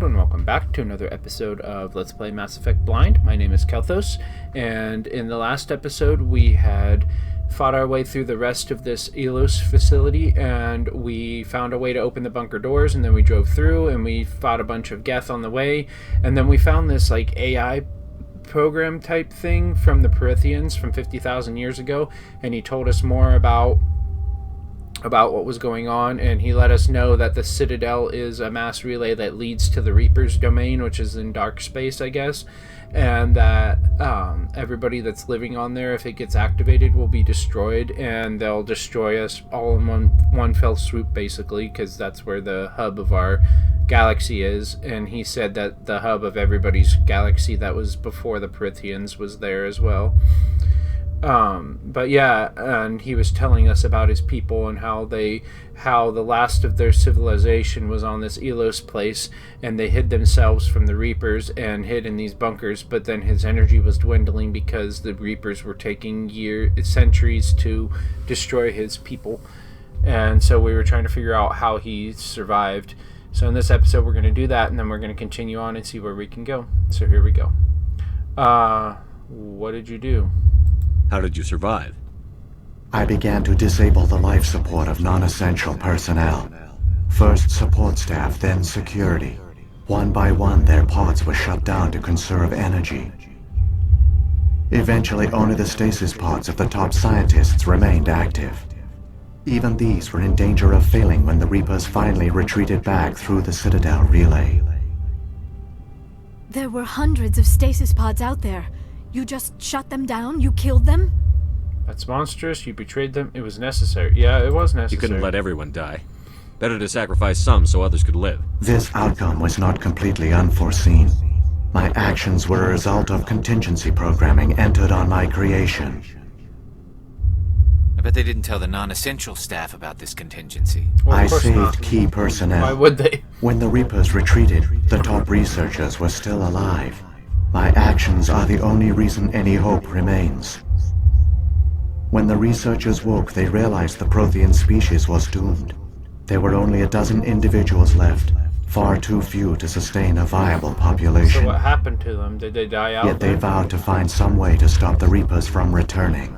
and welcome back to another episode of Let's Play Mass Effect Blind. My name is Kelthos, and in the last episode we had fought our way through the rest of this Elos facility, and we found a way to open the bunker doors, and then we drove through, and we fought a bunch of Geth on the way, and then we found this, AI program type thing from the Protheans from 50,000 years ago, and he told us more about what was going on, and he let us know that the Citadel is a mass relay that leads to the Reaper's domain, which is in dark space, I guess, and that everybody that's living on there, if it gets activated, will be destroyed, and they'll destroy us all in one fell swoop, basically, because that's where the hub of our galaxy is. And he said that the hub of everybody's galaxy that was before the Protheans was there as well. But yeah, and he was telling us about his people and how the last of their civilization was on this Elos place, and they hid themselves from the Reapers and hid in these bunkers, but then his energy was dwindling because the Reapers were taking centuries to destroy his people. And so we were trying to figure out how he survived. So in this episode we're going to do that, and then we're going to continue on and see where we can go. So here we go. What did you do? How did you survive? I began to disable the life support of non-essential personnel. First support staff, then security. One by one, their pods were shut down to conserve energy. Eventually, only the stasis pods of the top scientists remained active. Even these were in danger of failing when the Reapers finally retreated back through the Citadel relay. There were hundreds of stasis pods out there. You just shut them down? You killed them? That's monstrous. You betrayed them. It was necessary. Yeah, it was necessary. You couldn't let everyone die. Better to sacrifice some so others could live. This outcome was not completely unforeseen. My actions were a result of contingency programming entered on my creation. I bet they didn't tell the non-essential staff about this contingency. Well, I saved key personnel. Why would they? When the Reapers retreated, the top researchers were still alive. My actions are the only reason any hope remains. When the researchers woke, they realized the Prothean species was doomed. There were only a dozen individuals left, far too few to sustain a viable population. So what happened to them? Did they die out? Yet they vowed to find some way to stop the Reapers from returning.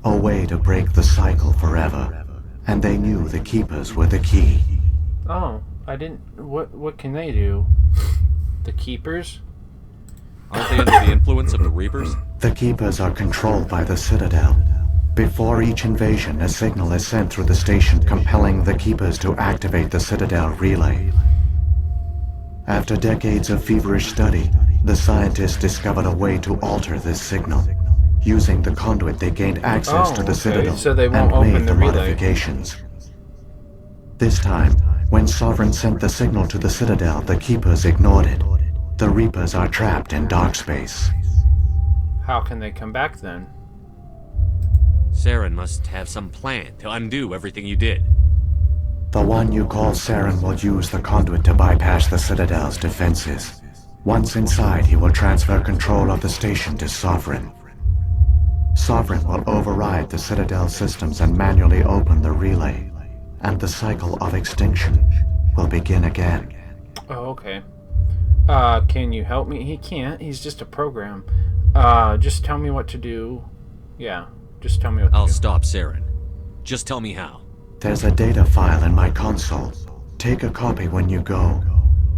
A way to break the cycle forever. And they knew the Keepers were the key. Oh, I didn't... What can they do? The Keepers? Aren't they under the influence of the Reapers? The Keepers are controlled by the Citadel. Before each invasion, a signal is sent through the station compelling the Keepers to activate the Citadel relay. After decades of feverish study, the scientists discovered a way to alter this signal. Using the conduit, they gained access to the Citadel so they won't and made open the relay. modifications. This time, when Sovereign sent the signal to the Citadel, the Keepers ignored it. The Reapers are trapped in dark space. How can they come back then? Saren must have some plan to undo everything you did. The one you call Saren will use the conduit to bypass the Citadel's defenses. Once inside, he will transfer control of the station to Sovereign. Sovereign will override the Citadel systems and manually open the relay, and the cycle of extinction will begin again. Oh, okay. Can you help me? He can't. He's just a program. Just tell me what to do. Yeah, just tell me what to do. I'll stop Saren. Just tell me how. There's a data file in my console. Take a copy when you go.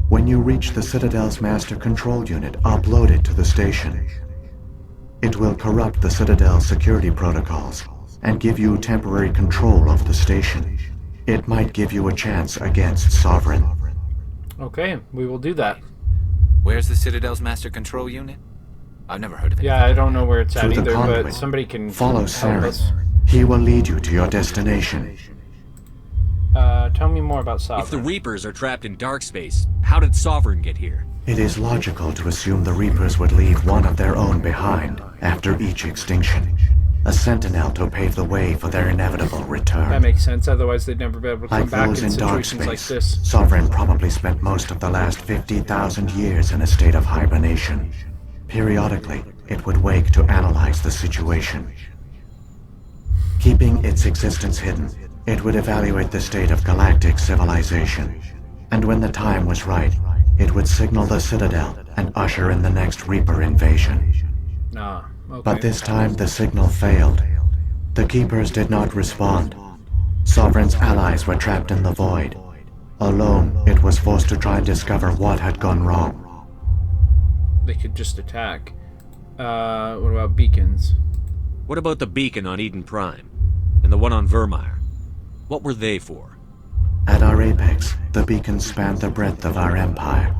When you reach the Citadel's master control unit, upload it to the station. It will corrupt the Citadel's security protocols and give you temporary control of the station. It might give you a chance against Sovereign. Okay, we will do that. Where's the Citadel's master control unit? I've never heard of it. Yeah, I don't know where it's at Through the either, but conduit. somebody can Follow help Saren. us. He will lead you to your destination. Tell me more about Sovereign. If the Reapers are trapped in dark space, how did Sovereign get here? It is logical to assume the Reapers would leave one of their own behind after each extinction. A sentinel to pave the way for their inevitable return. That makes sense, otherwise they'd never be able to come Like back those in in dark situations like space, this. Sovereign probably spent most of the last 50,000 years in a state of hibernation. Periodically, it would wake to analyze the situation. Keeping its existence hidden, it would evaluate the state of galactic civilization. And when the time was right, It would signal the Citadel and usher in the next Reaper invasion. Ah, okay. But this time the signal failed. The Keepers did not respond. Sovereign's allies were trapped in the void. Alone, it was forced to try and discover what had gone wrong. They could just attack. What about beacons? What about the beacon on Eden Prime? And the one on Vermeer? What were they for? At our apex, the beacons spanned the breadth of our empire.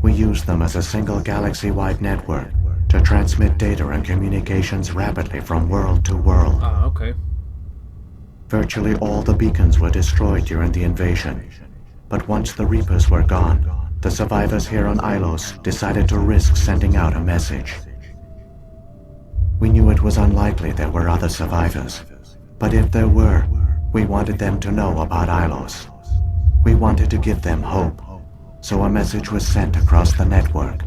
We used them as a single galaxy-wide network to transmit data and communications rapidly from world to world. Ah, okay. Virtually all the beacons were destroyed during the invasion. But once the Reapers were gone, the survivors here on Ilos decided to risk sending out a message. We knew it was unlikely there were other survivors, but if there were, we wanted them to know about Ilos. We wanted to give them hope, so a message was sent across the network.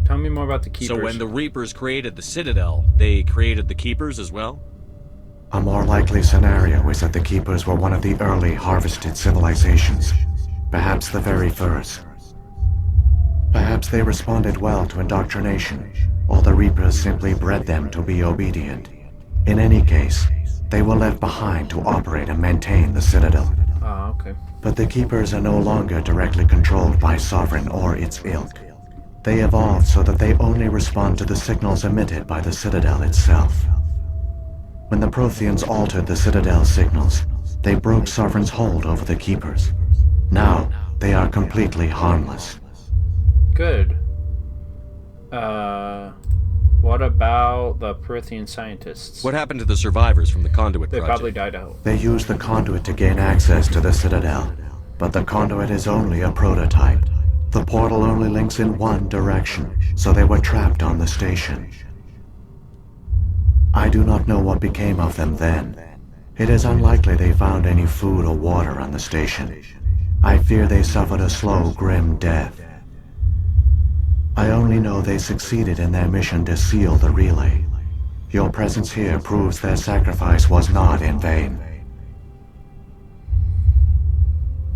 Tell me more about the Keepers. So when the Reapers created the Citadel, they created the Keepers as well? A more likely scenario is that the Keepers were one of the early harvested civilizations, perhaps the very first. Perhaps they responded well to indoctrination, or the Reapers simply bred them to be obedient. In any case, they were left behind to operate and maintain the Citadel. Ah, okay. But the Keepers are no longer directly controlled by Sovereign or its ilk. They evolved so that they only respond to the signals emitted by the Citadel itself. When the Protheans altered the Citadel's signals, they broke Sovereign's hold over the Keepers. Now, they are completely harmless. Good. What about the Prothean scientists? What happened to the survivors from the Conduit They project? probably died out. They used the Conduit to gain access to the Citadel, but the Conduit is only a prototype. The portal only links in one direction, so they were trapped on the station. I do not know what became of them then. It is unlikely they found any food or water on the station. I fear they suffered a slow, grim death. I only know they succeeded in their mission to seal the relay. Your presence here proves their sacrifice was not in vain.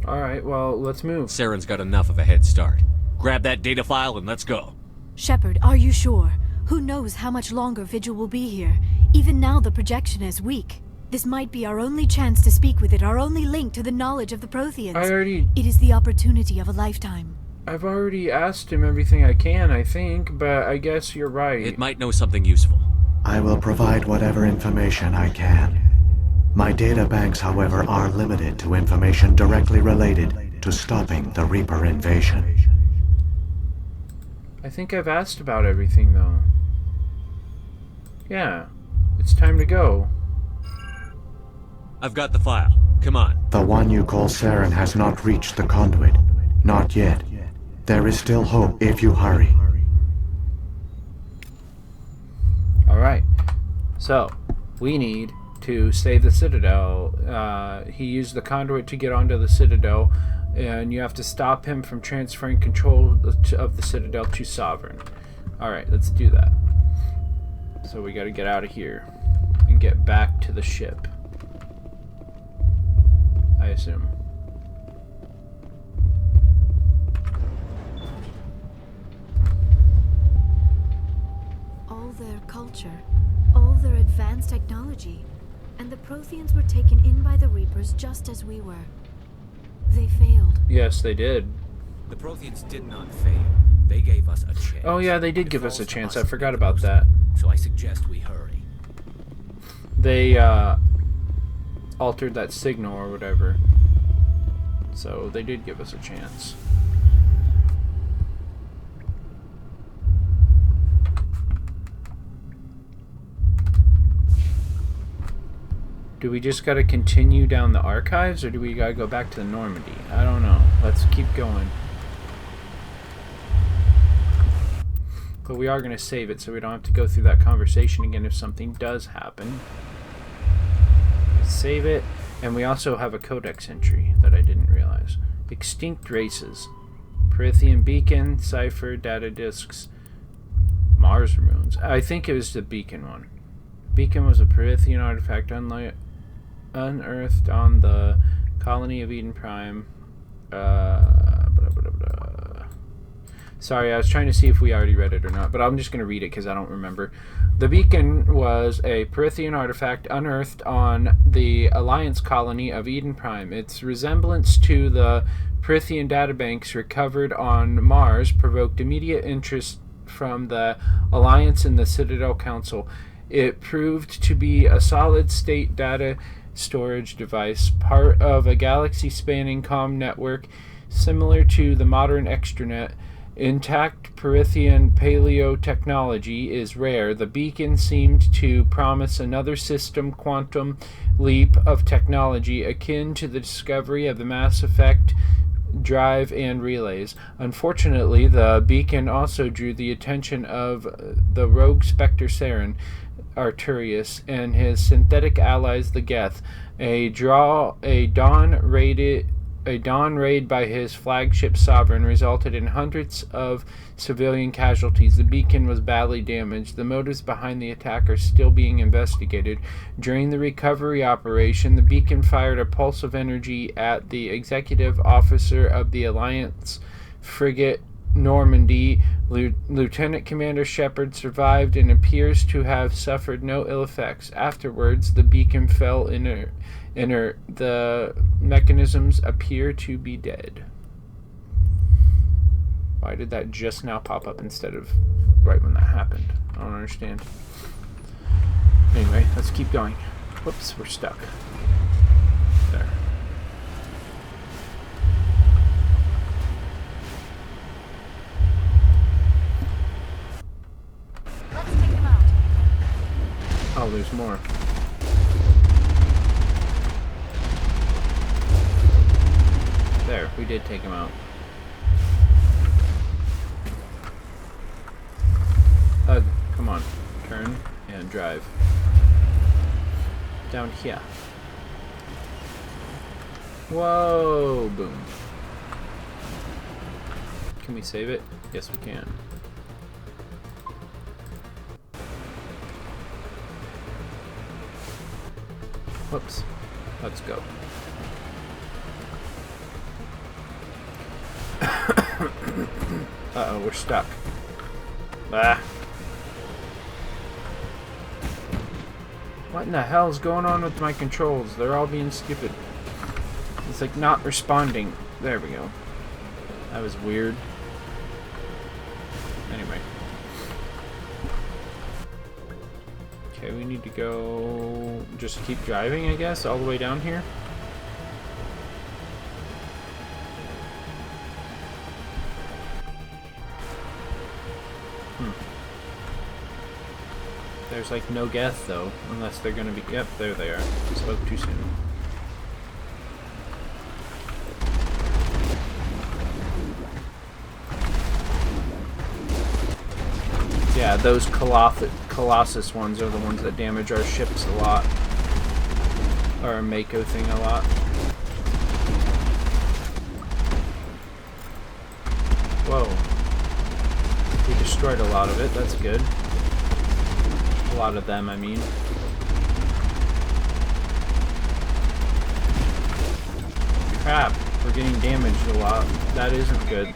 Alright, well, let's move. Saren's got enough of a head start. Grab that data file and let's go. Shepard, are you sure? Who knows how much longer Vigil will be here? Even now the projection is weak. This might be our only chance to speak with it, our only link to the knowledge of the Protheans. It is the opportunity of a lifetime. I've already asked him everything I can, I think, but I guess you're right. It might know something useful. I will provide whatever information I can. My data banks, however, are limited to information directly related to stopping the Reaper invasion. I think I've asked about everything, though. Yeah, it's time to go. I've got the file. Come on. The one you call Saren has not reached the Conduit. Not yet. There is still hope if you hurry. Alright, so, we need to save the Citadel. He used the Conduit to get onto the Citadel, and you have to stop him from transferring control of the Citadel to Sovereign. Alright, let's do that. So we gotta get out of here and get back to the ship. I assume. All their culture, all their advanced technology, and the Protheans were taken in by the Reapers just as we were. They failed. Yes, they did. The Protheans did not fail. They gave us a chance. Oh yeah, they did It give us a falls to chance. us I to forgot make the about most that. of it. So I suggest we hurry. They altered that signal or whatever. So they did give us a chance. Do we just gotta continue down the archives, or do we gotta go back to the Normandy? I don't know. Let's keep going. But we are gonna save it so we don't have to go through that conversation again if something does happen. Save it. And we also have a codex entry that I didn't realize. Extinct races. Prothean beacon, cipher, data disks, Mars ruins. I think it was the beacon one. Beacon was a Prothean artifact unearthed on the colony of Eden Prime. Sorry, I was trying to see if we already read it or not, but I'm just going to read it because I don't remember. The beacon was a Prithian artifact unearthed on the Alliance colony of Eden Prime. Its resemblance to the Prithian databanks recovered on Mars provoked immediate interest from the Alliance and the Citadel Council. It proved to be a solid-state data storage device, part of a galaxy-spanning comm network similar to the modern extranet. Intact Prithian paleo technology is rare. The beacon seemed to promise another system quantum leap of technology akin to the discovery of the Mass Effect drive and relays. Unfortunately, the beacon also drew the attention of the rogue Spectre Saren, Arturius, and his synthetic allies, the Geth. A dawn raid by his flagship Sovereign resulted in hundreds of civilian casualties. The beacon was badly damaged. The motives behind the attack are still being investigated. During the recovery operation, the beacon fired a pulse of energy at the executive officer of the Alliance frigate Normandy. Lieutenant Commander Shepard survived and appears to have suffered no ill effects. Afterwards, the beacon fell inert. The mechanisms appear to be dead. Why did that just now pop up instead of right when that happened? I don't understand. Anyway, let's keep going. Whoops, we're stuck. There. Let's take them out. Oh, there's more. There, we did take him out. Come on. Turn and drive. Down here. Whoa! Boom. Can we save it? Yes, we can. Whoops. Let's go. Uh-oh, we're stuck. Ah. What in the hell is going on with my controls? They're all being stupid. It's like not responding. There we go. That was weird. Anyway. Okay, we need to go... just keep driving, I guess, all the way down here. There's like no Geth though, unless they're gonna be... Yep, there they are. Spoke too soon. Yeah, those Colossus ones are the ones that damage our ships a lot. Or our Mako thing a lot. Whoa. We destroyed a lot of it, that's good. A lot of them, I mean. Crap, we're getting damaged a lot. That isn't good.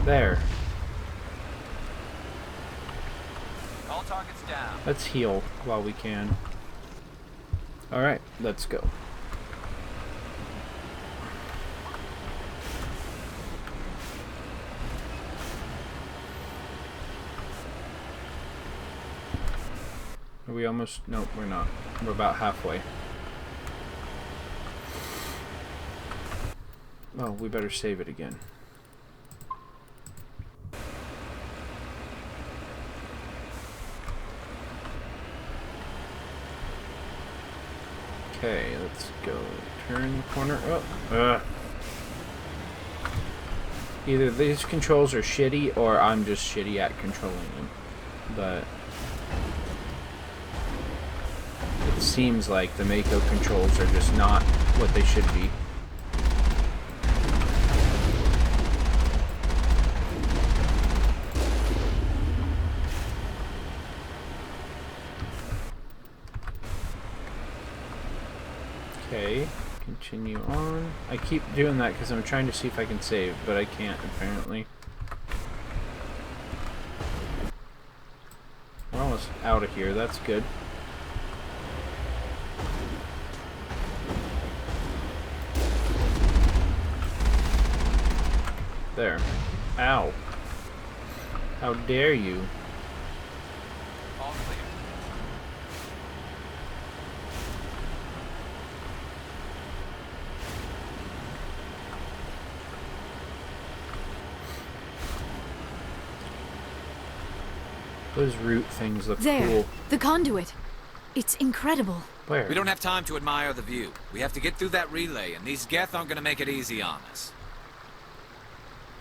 There. All targets down. Let's heal while we can. Alright, let's go. Are we almost? Nope, we're not. We're about halfway. Oh, we better save it again. Okay, let's go. Turn the corner. Oh, either these controls are shitty or I'm just shitty at controlling them. But it seems like the Mako controls are just not what they should be. Okay, Continue on. I keep doing that because I'm trying to see if I can save, but I can't apparently. We're almost out of here, that's good. There. Ow. How dare you? All clear. Those root things look There, cool. the conduit. It's incredible. Where? We don't have time to admire the view. We have to get through that relay, and these Geth aren't gonna make it easy on us.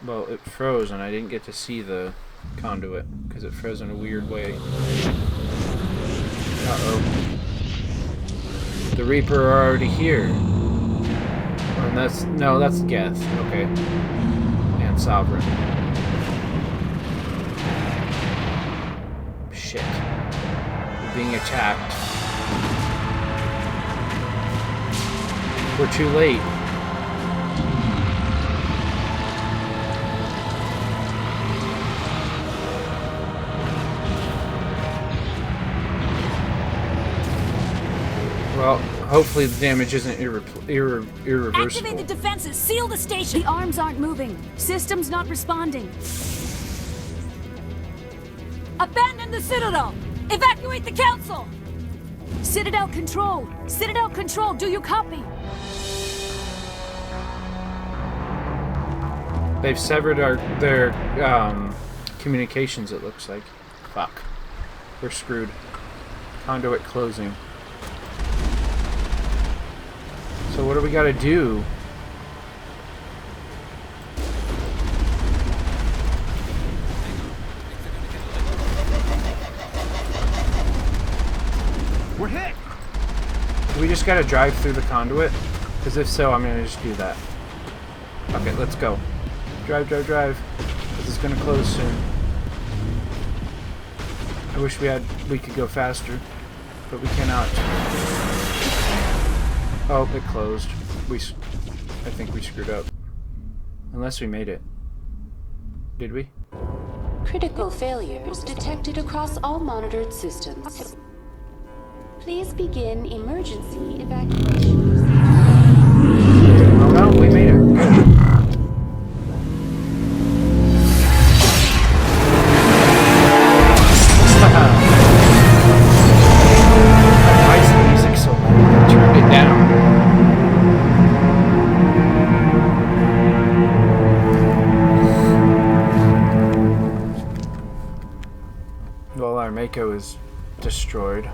Well, it froze and I didn't get to see the conduit because it froze in a weird way. Uh-oh. The Reaper are already here. And that's Geth. Okay. And Sovereign. Shit. We're being attacked. We're too late. Well, hopefully the damage isn't irreversible. Activate the defenses! Seal the station! The arms aren't moving. Systems not responding. Abandon the Citadel! Evacuate the Council! Citadel Control! Citadel Control, do you copy? They've severed their communications, it looks like. Fuck. We're screwed. Conduit closing. So what do we gotta do? We're hit! We just gotta drive through the conduit? Because if so, I'm gonna just do that. Okay, let's go. Drive, drive, drive. This is gonna close soon. I wish we could go faster, but we cannot. Oh, it closed. I think we screwed up. Unless we made it. Did we? Critical failures detected across all monitored systems. Please begin emergency evacuation. Oh no, we made it. Good. Why is the music so loud? I turned it down. Well, our Mako is destroyed.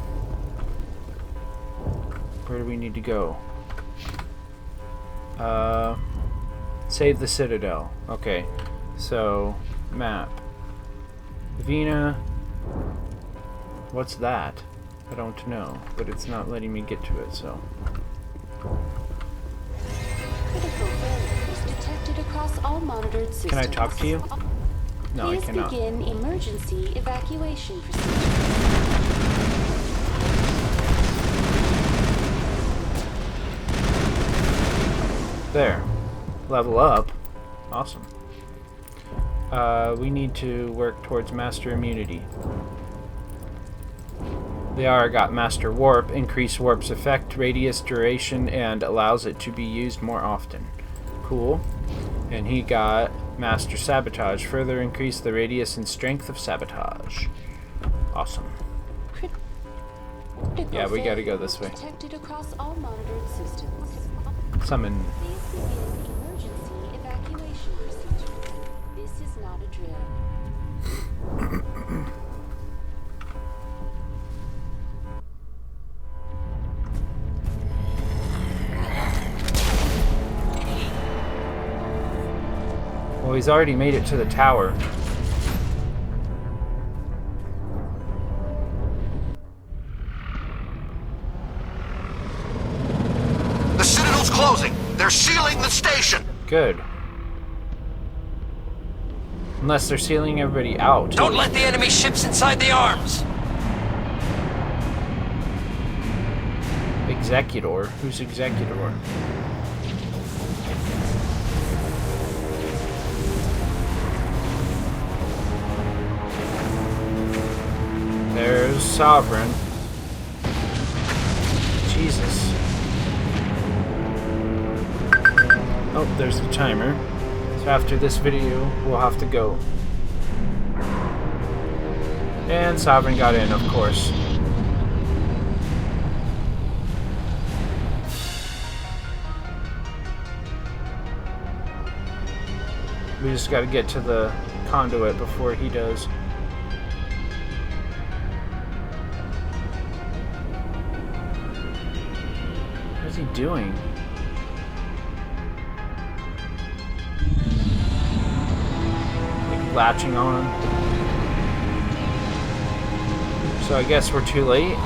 Where do we need to go? Save the Citadel. Okay, so map. Vina. What's that? I don't know, but it's not letting me get to it, so. Critical failures detected across all monitored systems. Can I talk to you? No, I cannot. Please begin emergency evacuation procedure. There. Level up. Awesome. We need to work towards Master Immunity. The R got Master Warp, increase Warp's effect, radius, duration, and allows it to be used more often. Cool. And he got Master Sabotage, further increase the radius and strength of Sabotage. Awesome. Yeah, we gotta go this way. Detected across all monitored systems. Summon. Please begin emergency evacuation procedure. This is not a drill. Well, he's already made it to the tower. The Citadel's closing. They're sealing the station. Good. Unless they're sealing everybody out. Don't let the enemy ships inside the arms. Executor? Who's Executor? There's Sovereign. Jesus. Oh, there's the timer. So after this video, we'll have to go. And Sovereign got in, of course. We just gotta get to the Conduit before he does. What is he doing? Like latching on. So I guess we're too late.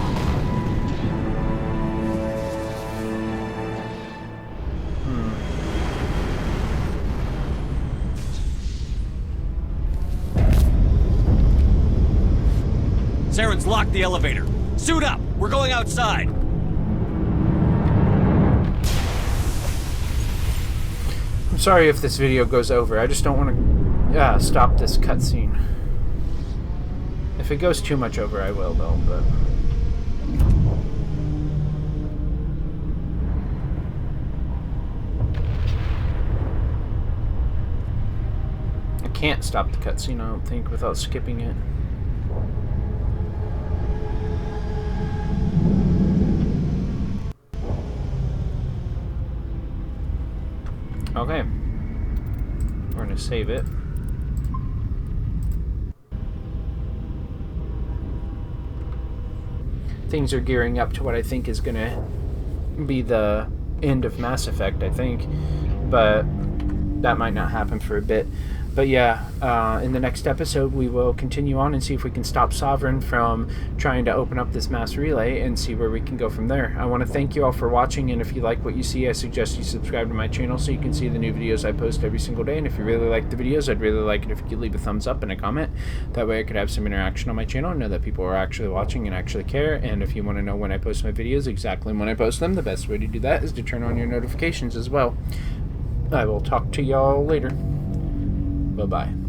Saren's locked the elevator. Suit up! We're going outside! I'm sorry if this video goes over. I just don't want to stop this cutscene. If it goes too much over, I will, though, but... I can't stop the cutscene, I don't think, without skipping it. Okay. We're going to save it. Things are gearing up to what I think is going to be the end of Mass Effect, I think. But that might not happen for a bit. But yeah, in the next episode, we will continue on and see if we can stop Sovereign from trying to open up this mass relay and see where we can go from there. I want to thank you all for watching, and if you like what you see, I suggest you subscribe to my channel so you can see the new videos I post every single day. And if you really like the videos, I'd really like it if you could leave a thumbs up and a comment. That way I could have some interaction on my channel and know that people are actually watching and actually care. And if you want to know when I post my videos, exactly when I post them, the best way to do that is to turn on your notifications as well. I will talk to y'all later. Bye-bye.